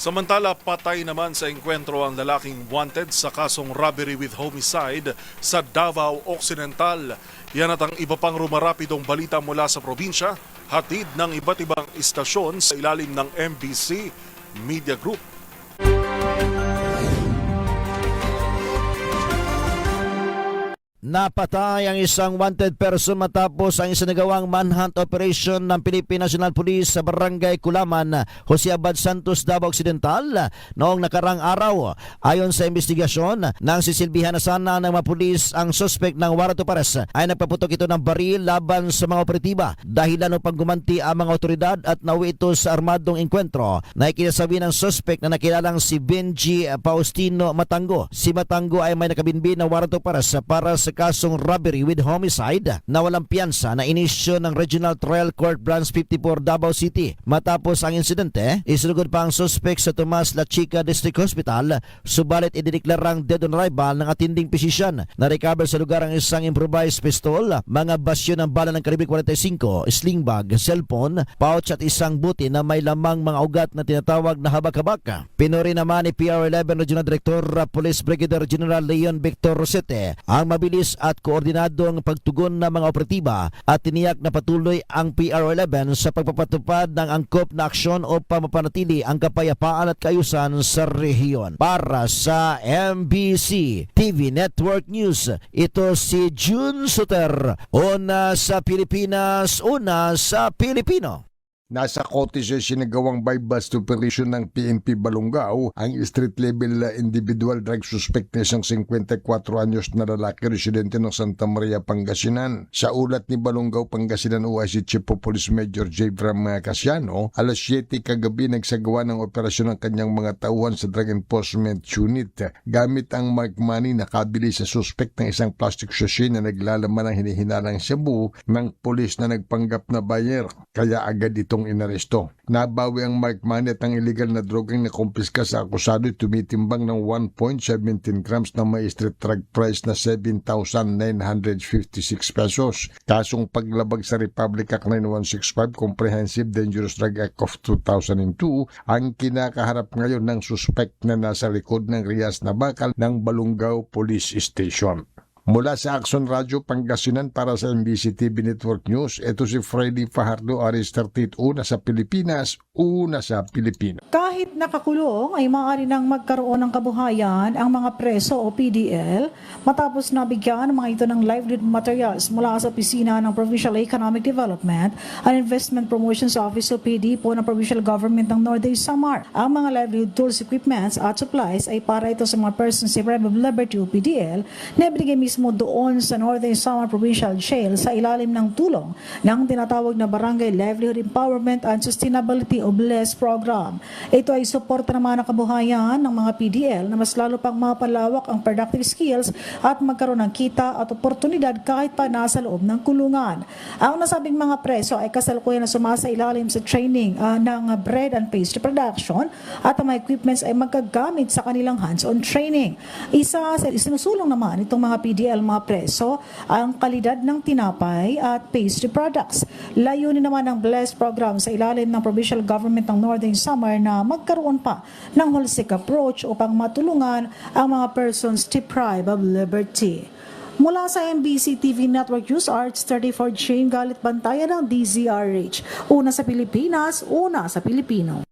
Samantala, patay naman sa engkwentro ang lalaking wanted sa kasong robbery with homicide sa Davao Occidental. Yan at ang iba pang rumarapidong balita mula sa probinsya, hatid ng iba't ibang istasyon sa ilalim ng MBC Media Group. Napatay ang isang wanted person matapos ang isinagawang manhunt operation ng Philippine National Police sa Barangay Kulaman, Jose Abad Santos, Davao Occidental noong nakarang araw. Ayon sa investigasyon, nang sisilbihan na sana ng mga pulis ang suspect ng warrant of arrest ay nagpaputok ito ng baril laban sa mga operatiba dahilan upang gumanti ang mga otoridad at nauwi ito sa armadong engkwentro na ikinasabi ng suspect na nakilalang si Benji Faustino Matango. Si Matango ay may nakabinbin ng warrant of arrest para sa kasong robbery with homicide na walang piyansa na inisyo ng Regional Trial Court Branch 54 Davao City. Matapos ang insidente, isinugod pa ang suspect sa Tomas La Chica District Hospital, subalit idineklarang dead on arrival ng attending physician. Na-recover sa lugar ang isang improvised pistol, mga basyo ng bala ng kalibre 45, sling bag, cellphone, pouch at isang buti na may lamang mga ugat na tinatawag na habak-habak. Pinuri naman ni PR11 Regional Director Police Brigadier General Leon Victor Rosete ang mabilis at koordinadong pagtugon ng mga operatiba at tiniyak na patuloy ang PR11 sa pagpapatupad ng angkop na aksyon upang mapanatili ang kapayapaan at kaayusan sa rehiyon. Para sa MBC TV Network News, ito si June Suter. Una sa Pilipinas, una sa Pilipino. Nasa kote sa sinagawang bypass operation ng PNP Balongao ang street-level individual drug suspect na isang 54 anyos na lalaki residente ng Santa Maria, Pangasinan. Sa ulat ni Balongao, Pangasinan OIC Chief of Police Major J. Bram Casiano, alas 7 kagabi nagsagawa ng operasyon ng kanyang mga tauhan sa Drug Enforcement Unit. Gamit ang marked money, nakabili sa suspect ng isang plastic sachet na naglalaman ng hinihinalang shabu ng polis na nagpanggap na buyer. Kaya agad itong inaresto. Nabawi ang marked money at ang illegal na drogang na kumpiska sa akusado tumitimbang ng 1.17 grams na may street drug price na 7,956 pesos. Kasong paglabag sa Republic Act 9165 Comprehensive Dangerous Drug Act of 2002 ang kinakaharap ngayon ng suspect na nasa likod ng Rias na bakal ng Balongao Police Station. Mula sa Action Radio Pangasinan para sa MBC TV Network News, ito si Freddy Fajardo, Aris 38, una sa Pilipinas, una sa Pilipino. Kahit nakakulong ay maaari nang magkaroon ng kabuhayan ang mga preso o PDL matapos nabigyan ng mga ito ng livelihood materials mula sa opisina ng Provincial Economic Development and Investment Promotions Office o PD po ng Provincial Government ng Northern Samar. Ang mga livelihood tools, equipments at supplies ay para ito sa mga persons deprived of liberty o PDL na ibigay mismo doon sa Northern Samar Provincial Jail sa ilalim ng tulong ng tinatawag na Barangay Livelihood Empowerment and Sustainability o BLESS program. Ito ay suporta naman ng kabuhayan ng mga PDL na mas lalo pang mapalawak ang productive skills at magkaroon ng kita at oportunidad kahit pa nasa loob ng kulungan. Ang nasabing mga preso ay kasalukuyan na sumasa ilalim sa training ng bread and pastry production at ang mga equipments ay magkagamit sa kanilang hands-on training. Isinusulong naman itong mga PDL mga preso ang kalidad ng tinapay at pastry products. Layunin naman ng BLESS program sa ilalim ng Provincial Government ng Northern Samar na magkaroon pa ng holistic approach upang matulungan ang mga persons deprived of liberty. Mula sa MBC TV Network News, Arts 34 Jane Galit Bantayan ng DZRH. Una sa Pilipinas, una sa Pilipino.